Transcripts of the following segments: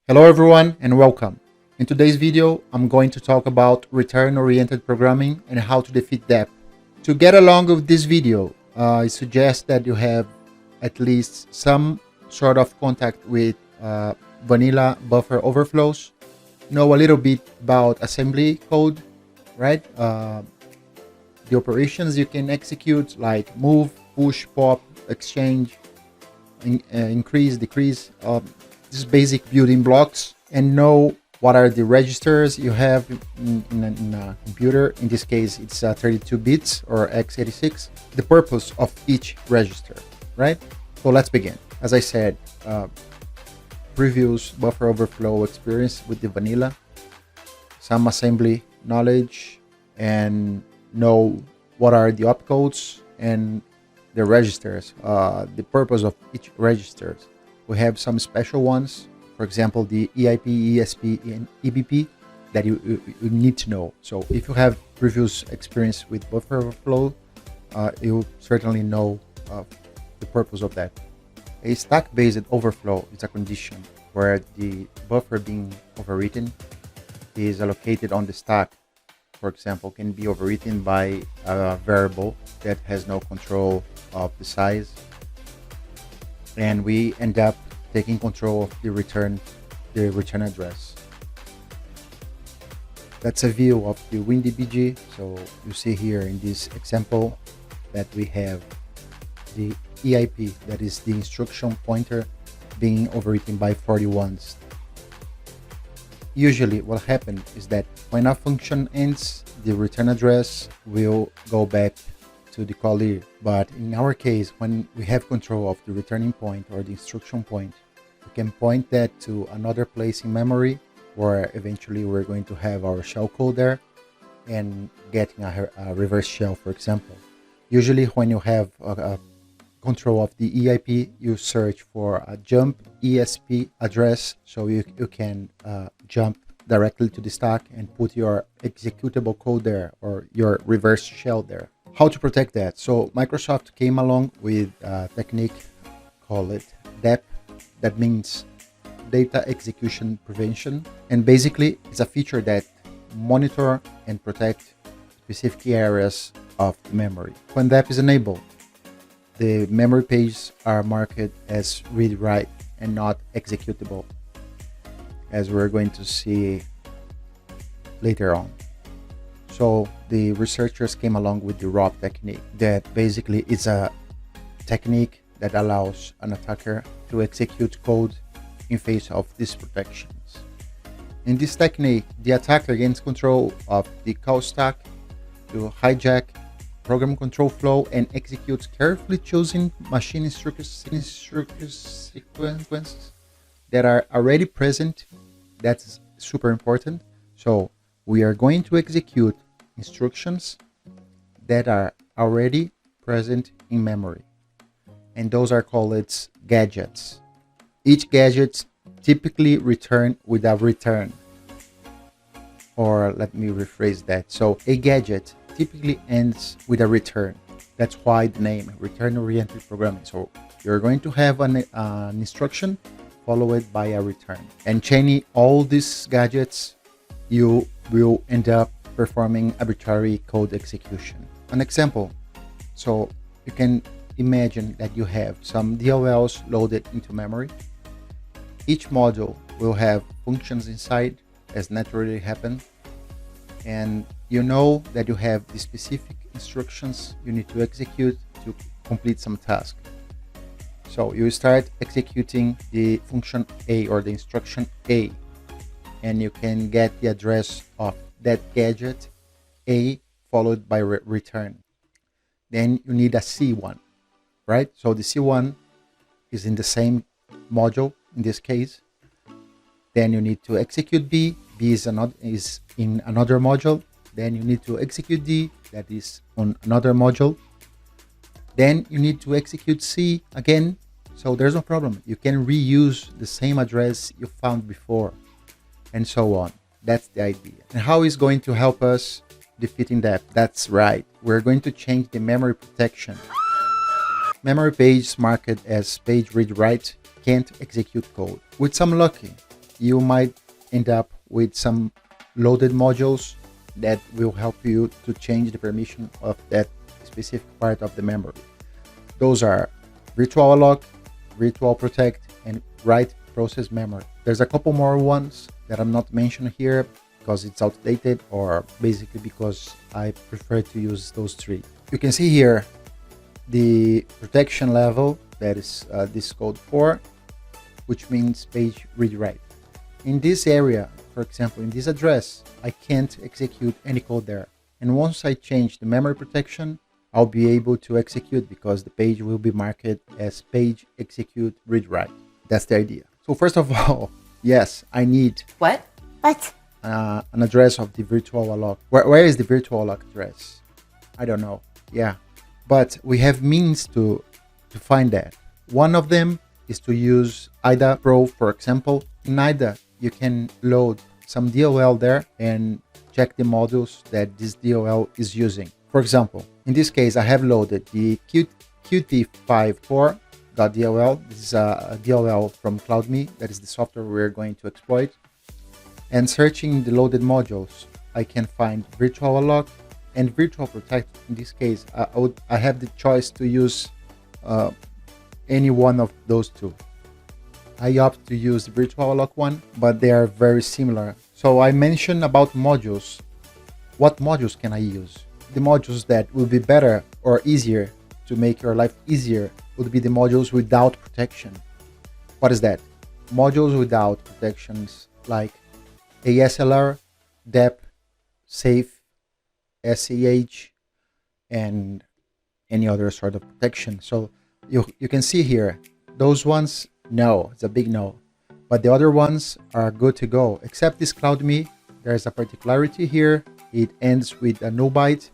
Hello everyone and welcome. In today's video, I'm going to talk about return-oriented programming and how to defeat DEP. To get along with this video, I suggest that you have at least some sort of contact with vanilla buffer overflows, know a little bit about assembly code, right? The operations you can execute like move, push, pop, exchange, increase, decrease, just basic building blocks, and know what are the registers you have in a computer. In this case, it's 32 bits or x86, the purpose of each register, right? So let's begin. As I said, previous buffer overflow experience with the vanilla, some assembly knowledge, and know what are the opcodes and the registers, the purpose of each registers. We have some special ones, for example, the EIP, ESP, and EBP that you need to know. So if you have previous experience with buffer overflow, you certainly know the purpose of that. A stack-based overflow is a condition where the buffer being overwritten is allocated on the stack. For example, can be overwritten by a variable that has no control of the size, and we end up taking control of the return address. That's a view of the Windbg. So you see here in this example that we have the EIP, that is the instruction pointer, being overwritten by 41s. Usually what happens is that when a function ends, the return address will go back to the caller. But in our case, when we have control of the returning point or the instruction point, we can point that to another place in memory, where eventually we're going to have our shellcode there and getting a reverse shell, for example. Usually when you have control of the EIP, you search for a jump ESP address, so you can jump directly to the stack and put your executable code there or your reverse shell there. How to protect that? So Microsoft came along with a technique, call it DEP, that means data execution prevention, and basically it's a feature that monitor and protect specific areas of the memory. When DEP is enabled, the memory pages are marked as read-write and not executable, as we're going to see later on. So the researchers came along with the ROP technique, that basically is a technique that allows an attacker to execute code in face of these protections. In this technique, the attacker gains control of the call stack to hijack program control flow and executes carefully chosen machine instructions sequences that are already present. That's super important. So we are going to execute instructions that are already present in memory, and those are called gadgets. Each gadget typically return with a return, or let me rephrase that. So a gadget typically ends with a return. That's why the name return-oriented programming. So you're going to have an instruction followed by a return, and chaining all these gadgets, you will end up performing arbitrary code execution. An example, so you can imagine that you have some DLLs loaded into memory. Each module will have functions inside, as naturally happen, and you know that you have the specific instructions you need to execute to complete some task. So you start executing the function A or the instruction A, and you can get the address of that gadget A followed by return. Then you need a C1, right? So the C1 is in the same module in this case. Then you need to execute B. B is in another module. Then you need to execute D, that is on another module. Then you need to execute C again. So there's no problem. You can reuse the same address you found before, and so on. That's the idea. And how is going to help us defeating that? That's right. We're going to change the memory protection. Memory pages marked as page read-write can't execute code. With some luck, you might end up with some loaded modules that will help you to change the permission of that specific part of the memory. Those are VirtualAlloc, flProtect, and write process memory. There's a couple more ones that I'm not mentioning here because it's outdated, or basically because I prefer to use those three. You can see here the protection level, that is this code 4, which means page read-write. In this area, for example, in this address, I can't execute any code there. And once I change the memory protection, I'll be able to execute, because the page will be marked as page execute read-write. That's the idea. So first of all, yes, I need What? an address of the VirtualAlloc. Where is the VirtualAlloc address? I don't know. Yeah, but we have means to find that. One of them is to use IDA Pro, for example. In IDA, you can load some DLL there and check the modules that this DLL is using. For example, in this case, I have loaded the Qt54.dll. This is a DLL from CloudMe. That is the software we're going to exploit. And searching the loaded modules, I can find VirtualAlloc and flProtect. In this case, I have the choice to use any one of those two. I opt to use the VirtualAlloc one, but they are very similar. So I mentioned about modules. What modules can I use? The modules that will be better or easier to make your life easier would be the modules without protection. What is that? Modules without protections like ASLR, DEP, SAFE, SEH, and any other sort of protection. So you can see here, those ones, no, it's a big no. But the other ones are good to go, except this CloudMe. There's a particularity here. It ends with a no byte,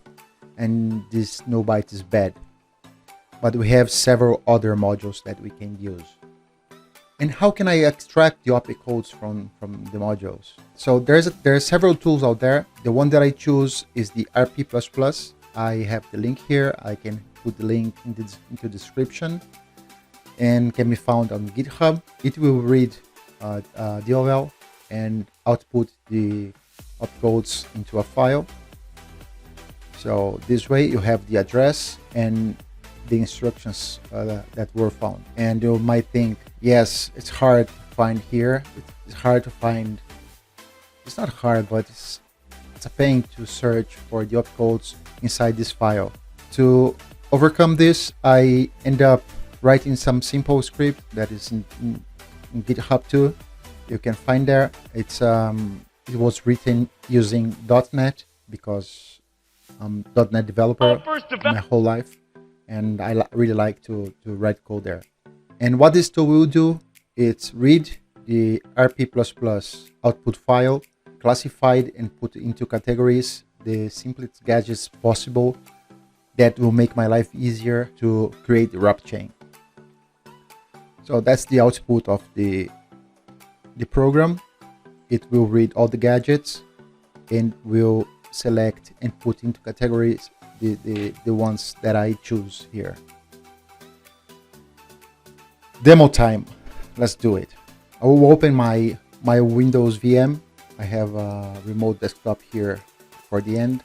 and this no byte is bad. But we have several other modules that we can use. And how can I extract the OP codes from the modules? So there are several tools out there. The one that I choose is the RP++. I have the link here. I can put the link into the description, and can be found on GitHub. It will read DLL and output the opcodes into a file. So this way you have the address and the instructions that were found. And you might think, yes, it's hard to find here. It's hard to find. It's not hard, but it's a pain to search for the opcodes inside this file. To overcome this, I end up writing some simple script that is in GitHub too. You can find there. It was written using .NET, because I'm .NET developer my whole life, and I really like to write code there. And what this tool will do, it's read the RP++ output file, classified and put into categories the simplest gadgets possible that will make my life easier to create the ROP chain. So that's the output of the program. It will read all the gadgets and will select and put into categories the ones that I choose here. Demo time. Let's do it. I will open my Windows VM. I have a remote desktop here for the end.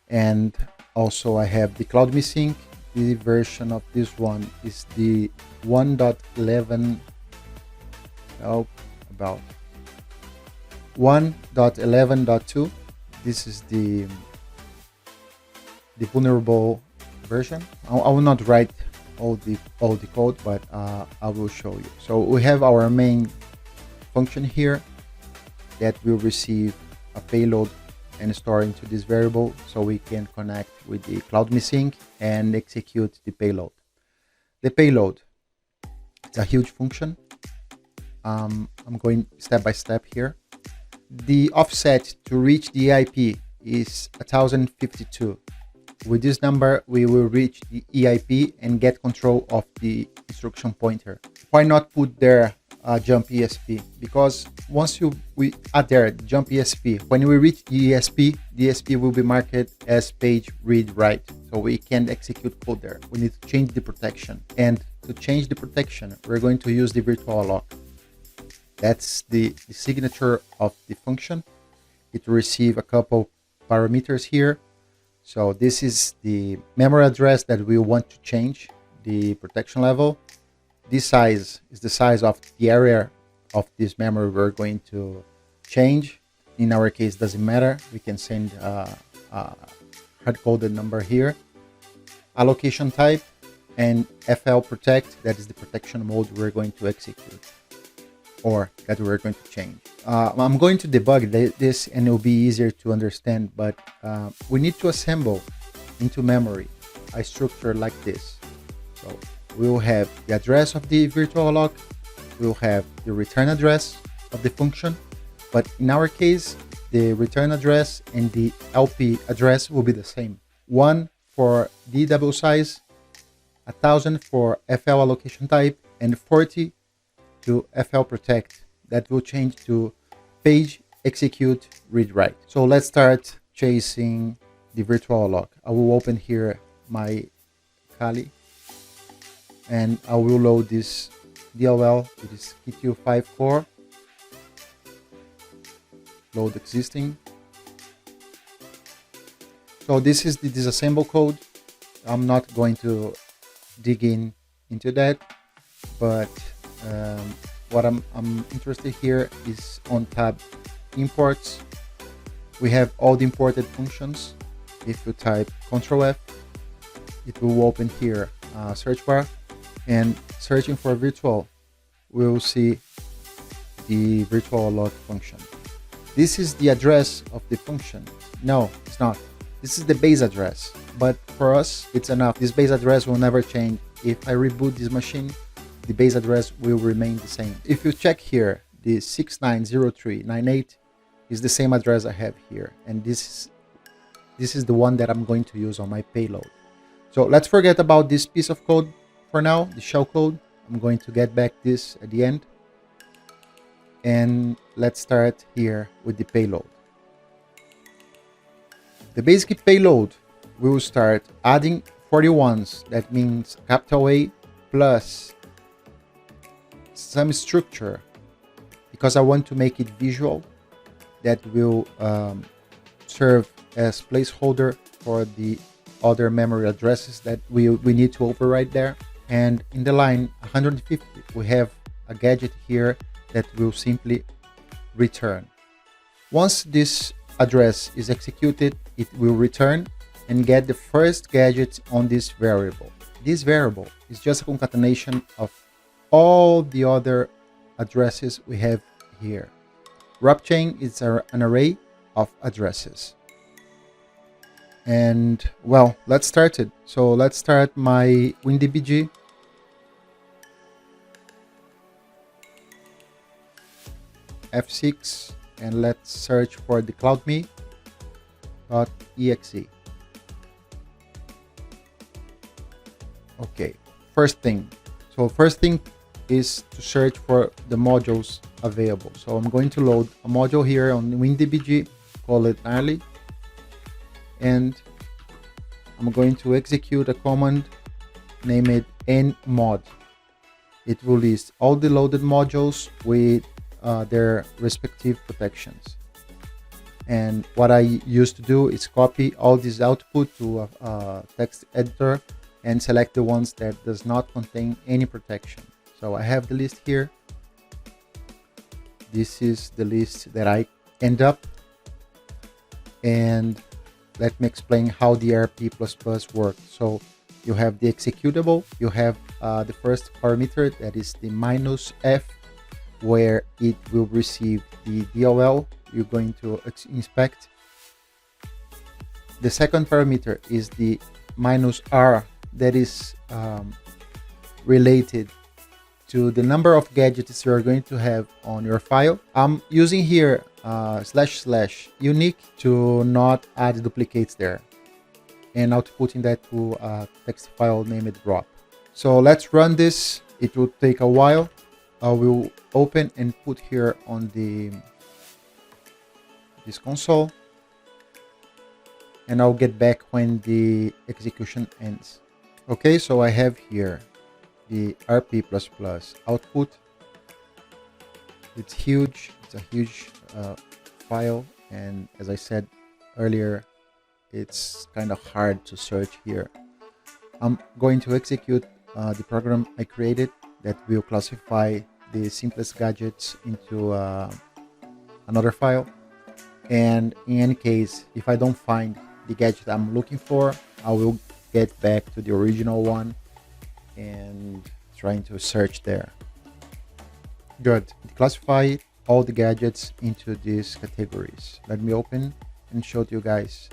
And also I have the CloudMe Sync. The version of this one is the 1.11, about 1.11.2. This is the vulnerable version. I will not write all the code, but I will show you. So we have our main function here that will receive a payload and store into this variable, so we can connect with the CloudMe Sync and execute the payload. The payload, it's a huge function. I'm going step by step here. The offset to reach the EIP is 1052. With this number, we will reach the EIP and get control of the instruction pointer. Why not put there jump ESP? Because once we add there jump ESP, when we reach the ESP, the ESP will be marked as page read write, so we can execute code there. We need to change the protection, and to change the protection, we're going to use the VirtualAlloc. That's the signature of the function. It will receive a couple parameters here. So this is the memory address that we want to change the protection level. This size is the size of the area of this memory we're going to change. In our case, doesn't matter. We can send a hard-coded number here. Allocation type and flProtect, that is the protection mode we're going to execute or that we're going to change. I'm going to debug this and it'll be easier to understand, but we need to assemble into memory a structure like this. So we'll have the address of the VirtualAlloc, we'll have the return address of the function, but in our case, the return address and the lpAddress will be the same. 1 for dwSize, 1000 for flAllocationType, and 40 to flProtect. That will change to page execute read write. So let's start chasing the VirtualAlloc. I will open here my Kali and I will load this DLL. It is KT5 core. Load existing. So this is the disassemble code. I'm not going to dig into that, but what I'm interested here is on tab imports. We have all the imported functions. If you type Ctrl F, it will open here search bar, and searching for virtual, we will see the VirtualAlloc function. This is the address of the function. No, it's not. This is the base address, but for us, it's enough. This base address will never change. If I reboot this machine, the base address will remain the same. If you check here, the 690398 is the same address I have here, and this is the one that I'm going to use on my payload. So let's forget about this piece of code for now, the shellcode. I'm going to get back this at the end, and let's start here with the payload. The basic payload will start adding 41s, that means capital A plus some structure, because I want to make it visual, that will serve as placeholder for the other memory addresses that we need to override there. And in the line 150, we have a gadget here that will simply return. Once this address is executed, it will return and get the first gadget on this variable. This variable is just a concatenation of all the other addresses we have here. ROP chain is an array of addresses. And well, let's start it. So let's start my Windbg. F6, and let's search for the CloudMe .exe. Okay, first thing is to search for the modules available. So I'm going to load a module here on Windbg, call it Narly, and I'm going to execute a command named nmod. It will list all the loaded modules with their respective protections. And what I used to do is copy all this output to a text editor and select the ones that does not contain any protection. So I have the list here. This is the list that I end up. And let me explain how the RP++ works. So you have the executable, you have the first parameter, that is the -f, where it will receive the DLL you're going to inspect. The second parameter is the -r, that is related to the number of gadgets you're going to have on your file. I'm using here / unique to not add duplicates there, and outputting that to a text file named ROP. So let's run this. It will take a while. I will open and put here on this console, and I'll get back when the execution ends. Okay, so I have here the RP++ output. It's huge. It's a huge file, and as I said earlier, it's kind of hard to search here. I'm going to execute the program I created that will classify the simplest gadgets into another file. And in any case, if I don't find the gadget I'm looking for, I will get back to the original one and trying to search there. Good. It classified all the gadgets into these categories. Let me open and show you guys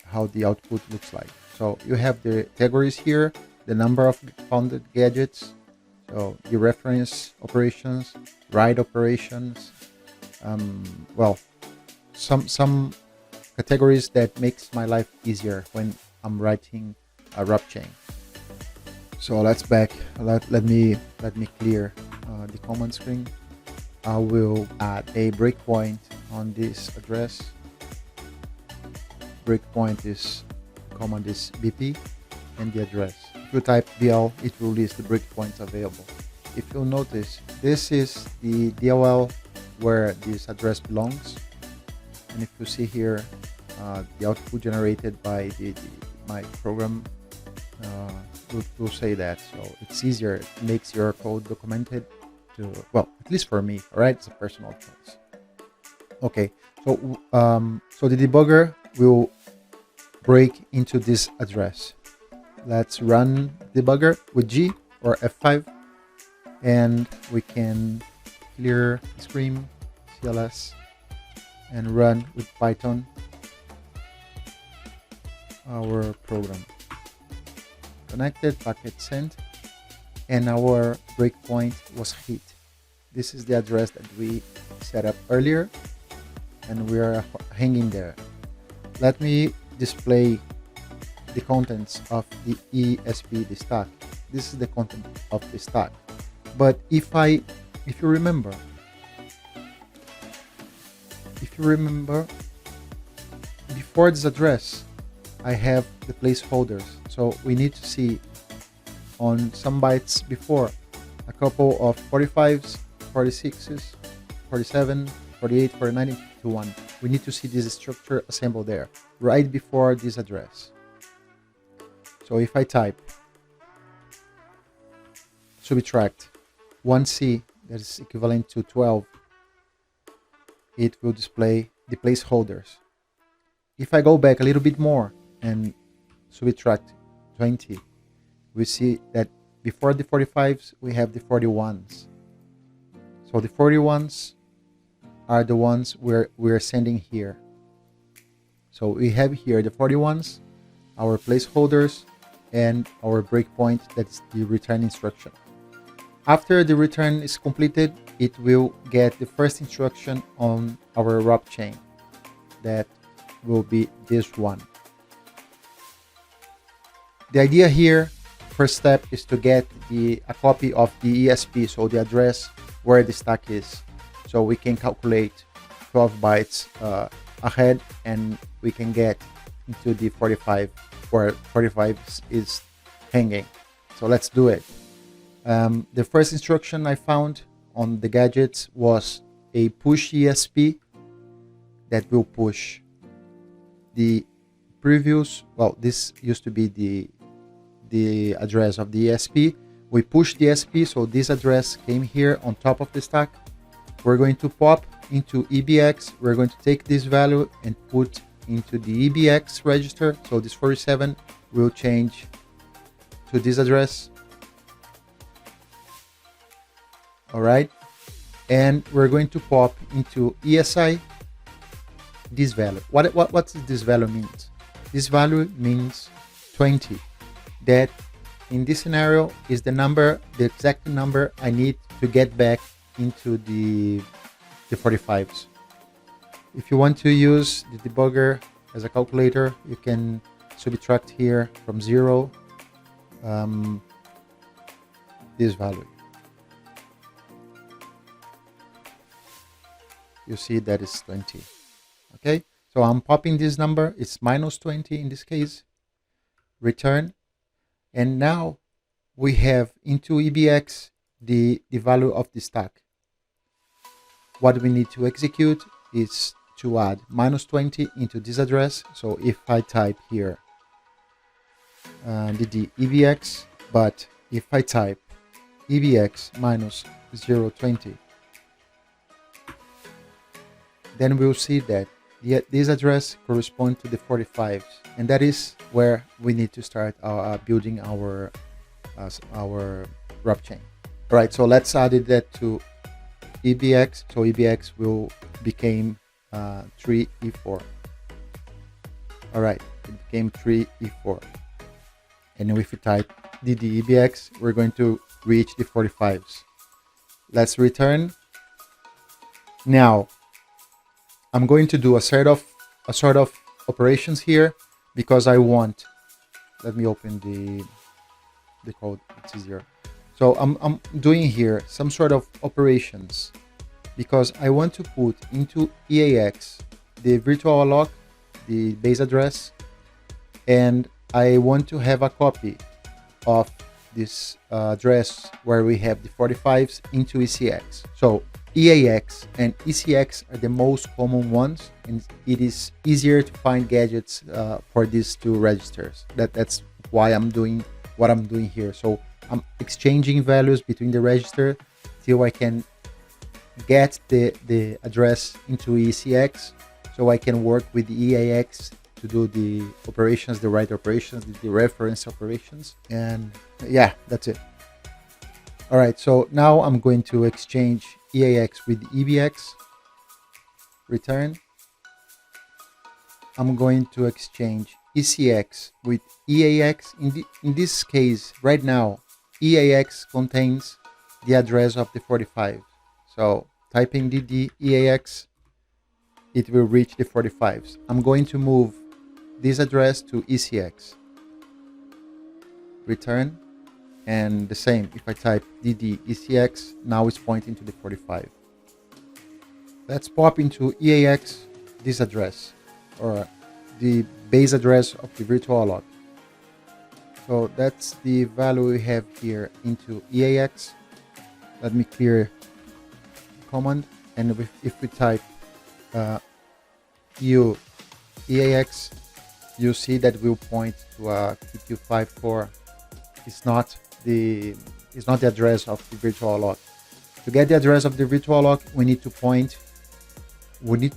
how the output looks like. So you have the categories here, the number of founded gadgets, so the reference operations, write operations, well, some categories that makes my life easier when I'm writing a ROP chain. So let's back. Let me clear the command screen. I will add a breakpoint on this address. Breakpoint is command is BP and the address. If you type DL, it will list the breakpoints available. If you'll notice, this is the DLL where this address belongs, and if you see here, the output generated by my program will say that. So it's easier. It makes your code documented to, well, at least for me. All right, it's a personal choice. Okay, so the debugger will break into this address. Let's run debugger with G or F5, and we can clear the screen, CLS, and run with Python our program. Connected, packet sent, and our breakpoint was hit. This is the address that we set up earlier, and we are hanging there. Let me display the contents of the ESP, the stack. This is the content of the stack. But if you remember, before this address, I have the placeholders. So we need to see on some bytes before a couple of 45s, 46s, 47, 48, 49, 51. We need to see this structure assembled there, right before this address. So if I type subtract 1C, that is equivalent to 12, it will display the placeholders. If I go back a little bit more and subtract 20, we see that before the 45s, we have the 41s. So the 41s are the ones we're sending here. So we have here the 41s, our placeholders, and our breakpoint, that's the return instruction. After the return is completed, it will get the first instruction on our ROP chain. That will be this one. The idea here, first step, is to get a copy of the ESP, so the address where the stack is. So we can calculate 12 bytes ahead, and we can get into the 45 where 45 is hanging. So let's do it. The first instruction I found on the gadgets was a push ESP that will push the previous, well, this used to be the address of the ESP. We pushed the ESP, so this address came here on top of the stack. We're going to pop into EBX. We're going to take this value and put into the EBX register. So this 47 will change to this address. All right. And we're going to pop into ESI this value. What does this value means? This value means 20. That in this scenario is the number, the exact number I need to get back into the 45s. If you want to use the debugger as a calculator, you can subtract here from 0 this value. You see that is 20. Okay, so I'm popping this number. It's minus 20 in this case. Return. And now we have into EBX the value of the stack. What we need to execute is to add -20 into this address. So if I type here the EVX, but if I type EVX minus 020, then we'll see that this address corresponds to the 45s, and that is where we need to start building our ROP chain. All right, so let's add that to EVX. So EVX will become 3E4. All right, it became 3E4. And if we type ddEVX, we're going to reach the 45s. Let's return. Now, I'm going to do a sort of operations here because I want. Let me open the code. It's easier. So I'm doing here some sort of operations because I want to put into EAX the VirtualAlloc, the base address, and I want to have a copy of this address where we have the 45s into ECX. So EAX and ECX are the most common ones, and it is easier to find gadgets for these two registers. That's why I'm doing what I'm doing here. So I'm exchanging values between the register till I can get the address into ECX, so I can work with the EAX to do the operations, the write operations, the reference operations, and yeah, that's it. All right, so now I'm going to exchange EAX with EVX, return. I'm going to exchange ECX with EAX. In this case, right now, EAX contains the address of the 45. So typing dd EAX, it will reach the 45s. I'm going to move this address to ECX, return, and the same, if I type dd ECX, now it's pointing to the 45. Let's pop into EAX this address, or the base address of the VirtualAlloc. So that's the value we have here into EAX. Let me clear the command, and if we type u EAX, you see that will point to a TQ54. It's not the address of the VirtualAlloc. To get the address of the VirtualAlloc, we need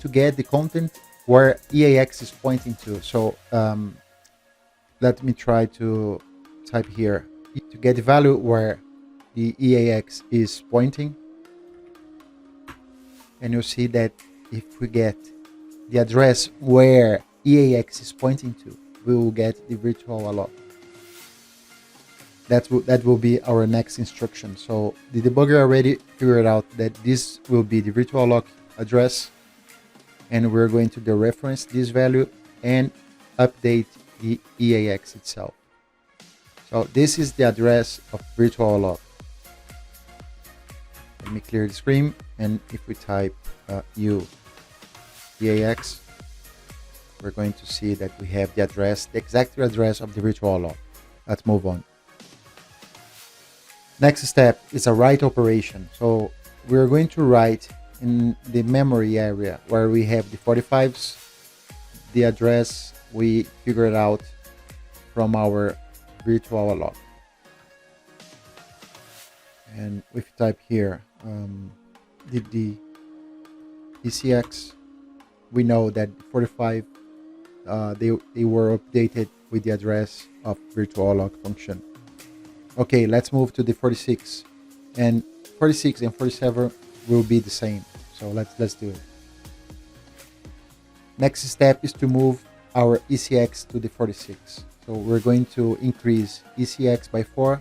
to get the content where EAX is pointing to. So let me try to type here to get the value where the EAX is pointing, and you'll see that if we get the address where EAX is pointing to, we will get the VirtualAlloc. That will be our next instruction. So the debugger already figured out that this will be the VirtualAlloc address, and we're going to dereference this value and update the EAX itself. So this is the address of VirtualAlloc. Let me clear the screen, and if we type u EAX, we're going to see that we have the address, the exact address of the VirtualAlloc. Let's move on. Next step is a write operation. So we're going to write in the memory area where we have the 45s, the address we figured out from our VirtualAlloc. And if you type here the ECX, we know that 45 they were updated with the address of VirtualAlloc function. Okay, let's move to the 46, and 46 and 47 will be the same. So let's do it. Next step is to move our ECX to the 46. So we're going to increase ECX by 4,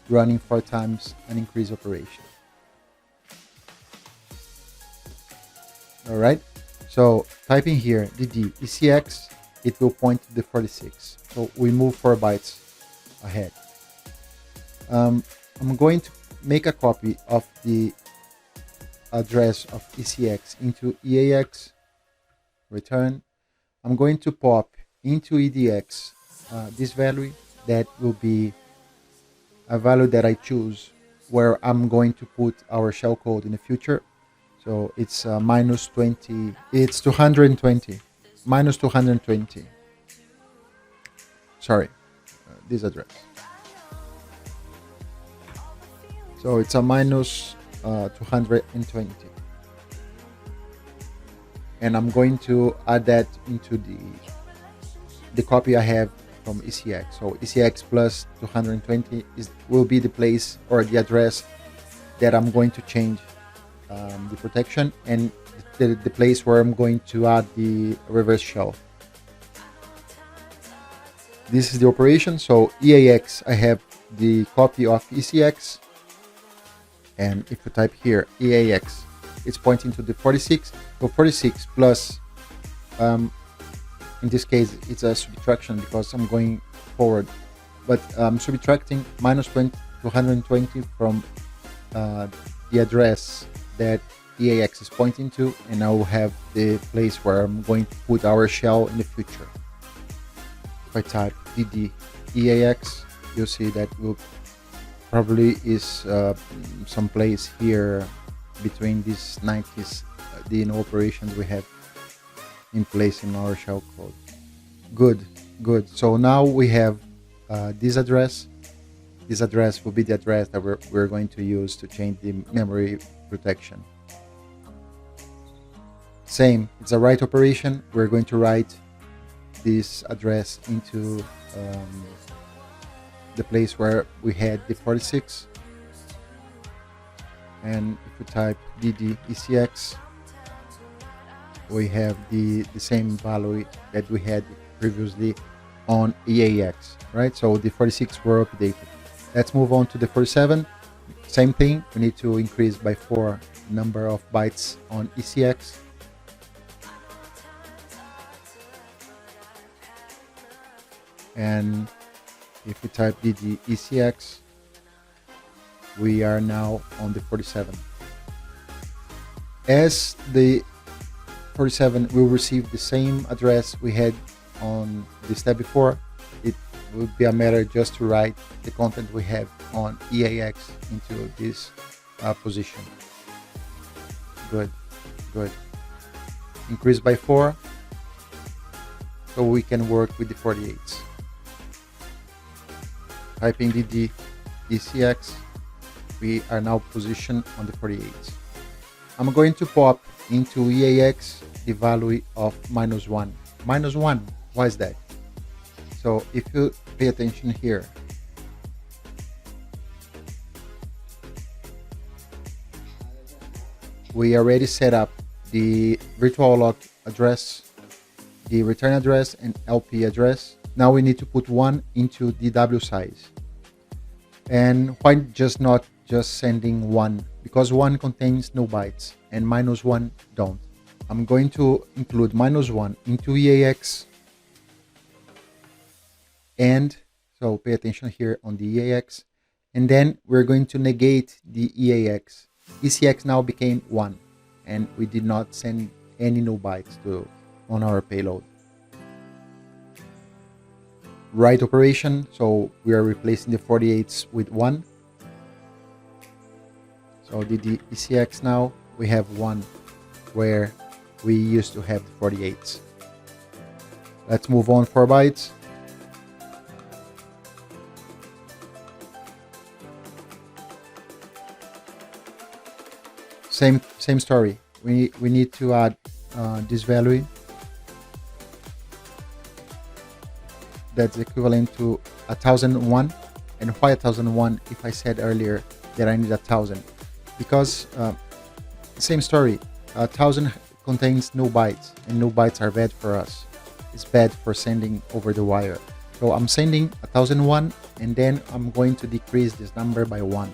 running 4 times an increase operation. All right. So typing here dd ECX, it will point to the 46. So we move 4 bytes ahead. I'm going to make a copy of the address of ECX into EAX, return. I'm going to pop into EDX this value that will be a value that I choose where I'm going to put our shellcode in the future. So it's minus 20, it's 220, minus 220. Sorry, this address. So it's a minus 220. And I'm going to add that into the copy I have from ECX. So ECX plus 220 will be the place or the address that I'm going to change the protection, and the place where I'm going to add the reverse shell. This is the operation. So EAX, I have the copy of ECX, and if you type here EAX, it's pointing to the 46. So 46 plus, in this case, it's a subtraction because I'm going forward, but I'm subtracting minus 220 from the address that EAX is pointing to, and I will have the place where I'm going to put our shell in the future. If I type dd EAX, you'll see that will probably is some place here between these 90s, the operations we have in place in our shellcode. Good. So now we have this address. This address will be the address that we're going to use to change the memory protection. Same, it's a write operation. We're going to write this address into the place where we had the 46. And if we type dd ECX, we have the same value that we had previously on EAX, right? So the 46 were updated. Let's move on to the 47. Same thing, we need to increase by 4 number of bytes on ECX. And if we type dd ECX, we are now on the 47. As the 47 will receive the same address we had on the step before, it would be a matter just to write the content we have on EAX into this position. Good. Increase by 4 so we can work with the 48s. Typing dd ECX, we are now positioned on the 48s. I'm going to pop into EAX the value of -1. -1, why is that? So if you pay attention here, we already set up the VirtualAlloc address, the return address, and LP address. Now we need to put 1 into the dwSize. And why not just sending 1? Because 1 contains no bytes and -1 don't. I'm going to include -1 into EAX, and so pay attention here on the EAX, and then we're going to negate the EAX. ECX now became 1, and we did not send any no bytes on our payload. Write operation, so we are replacing the 48s with 1. So the ECX now we have 1 where we used to have the 48s. Let's move on 4 bytes. Same story. We need to add this value that's equivalent to 1001. And why 1001 if I said earlier that I need 1000? Because same story, 1000 contains no bytes, and no bytes are bad for us. It's bad for sending over the wire. So I'm sending 1001, and then I'm going to decrease this number by 1.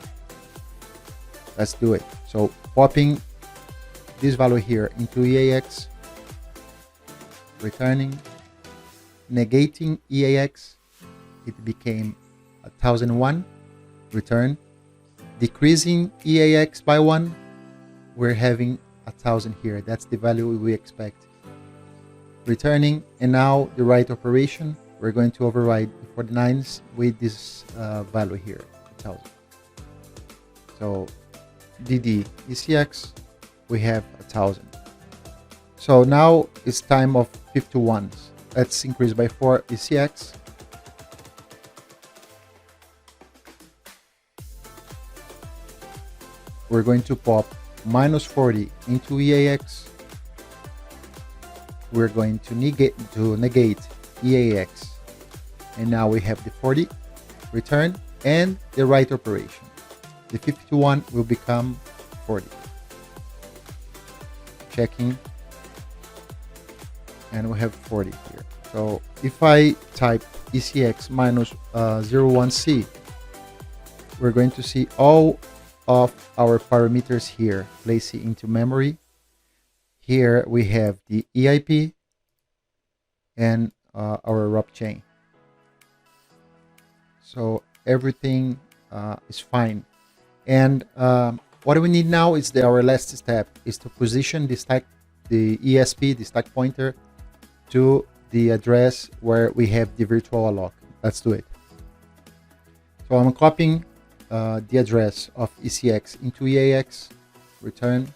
Let's do it. So popping this value here into EAX, returning, negating EAX, it became 1001, return, decreasing EAX by 1, we're having 1000 here. That's the value we expect. Returning, and now the write operation, we're going to override the 49s with this value here, 1000. So DD ECX, we have 1000. So now it's time of 51s. Let's increase by 4 ECX. We're going to pop -40 into EAX. We're going to negate EAX. And now we have the 40 return and the write operation. The 51 will become 40. Checking. And we have 40 here. So if I type ECX -01C, we're going to see all of our parameters here placing into memory. Here we have the EIP and our ROP chain. So everything is fine. And what we need now is our last step is to position the stack, the ESP, the stack pointer, to the address where we have the VirtualAlloc. Let's do it. So I'm copying the address of ECX into EAX, return.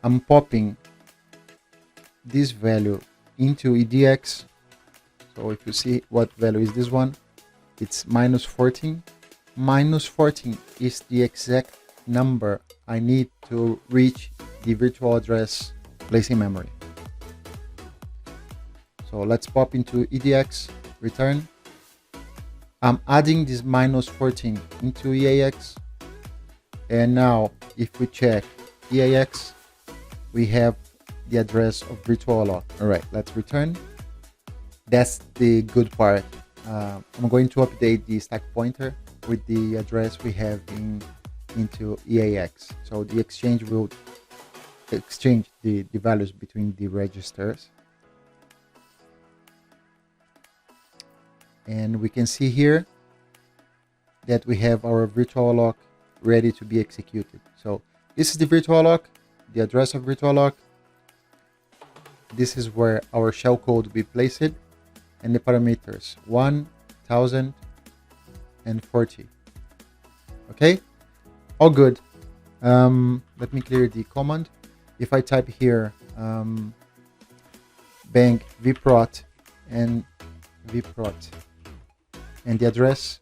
I'm popping this value into EDX. So if you see what value is this one, it's -14. -14 is the exact number I need to reach the virtual address placing memory. So let's pop into EDX, return. I'm adding this -14 into EAX. And now if we check EAX, we have the address of VirtualAlloc. All right, let's return. That's the good part. I'm going to update the stack pointer with the address we have into EAX. So the exchange will exchange the values between the registers. And we can see here that we have our VirtualAlloc ready to be executed. So this is the VirtualAlloc, the address of VirtualAlloc. This is where our shellcode will be placed, and the parameters 1000 and 40. Okay, all good. Let me clear the command. If I type here bang vprot and the address,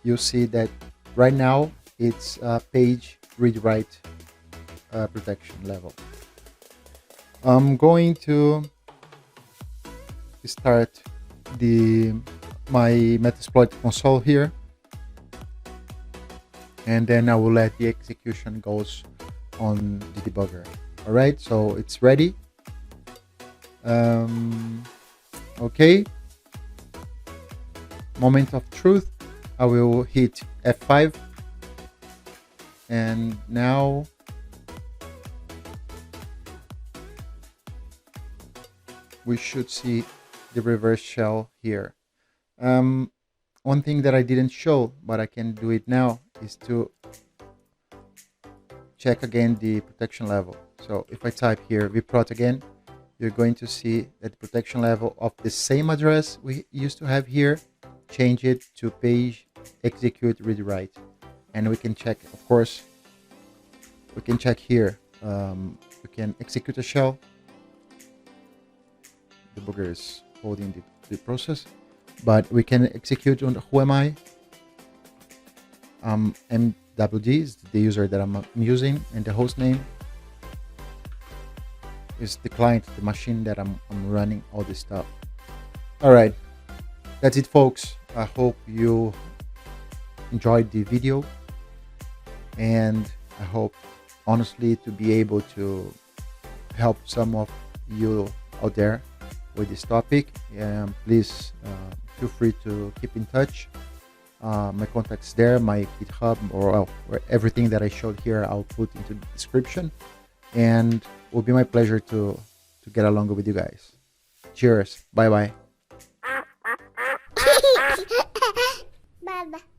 you see that right now it's page read-write protection level. I'm going to start my Metasploit console here, and then I will let the execution goes on the debugger. All right, so it's ready. Okay. Moment of truth. I will hit F5, and now we should see the reverse shell here. One thing that I didn't show, but I can do it now, is to check again the protection level. So if I type here vprot again, you're going to see that the protection level of the same address we used to have here, change it to page execute read write. And we can check, of course, we can check here. We can execute a shell. The debugger is holding the process, but we can execute on who am I. MWD is the user that I'm using, and the host name is the client, the machine that I'm running all this stuff. All right, that's it, folks. I hope you enjoyed the video, and I hope honestly to be able to help some of you out there with this topic. Please feel free to keep in touch. My contacts there, my GitHub, or everything that I showed here, I'll put into the description, and it will be my pleasure to get along with you guys. Cheers. Bye bye. Bye bye.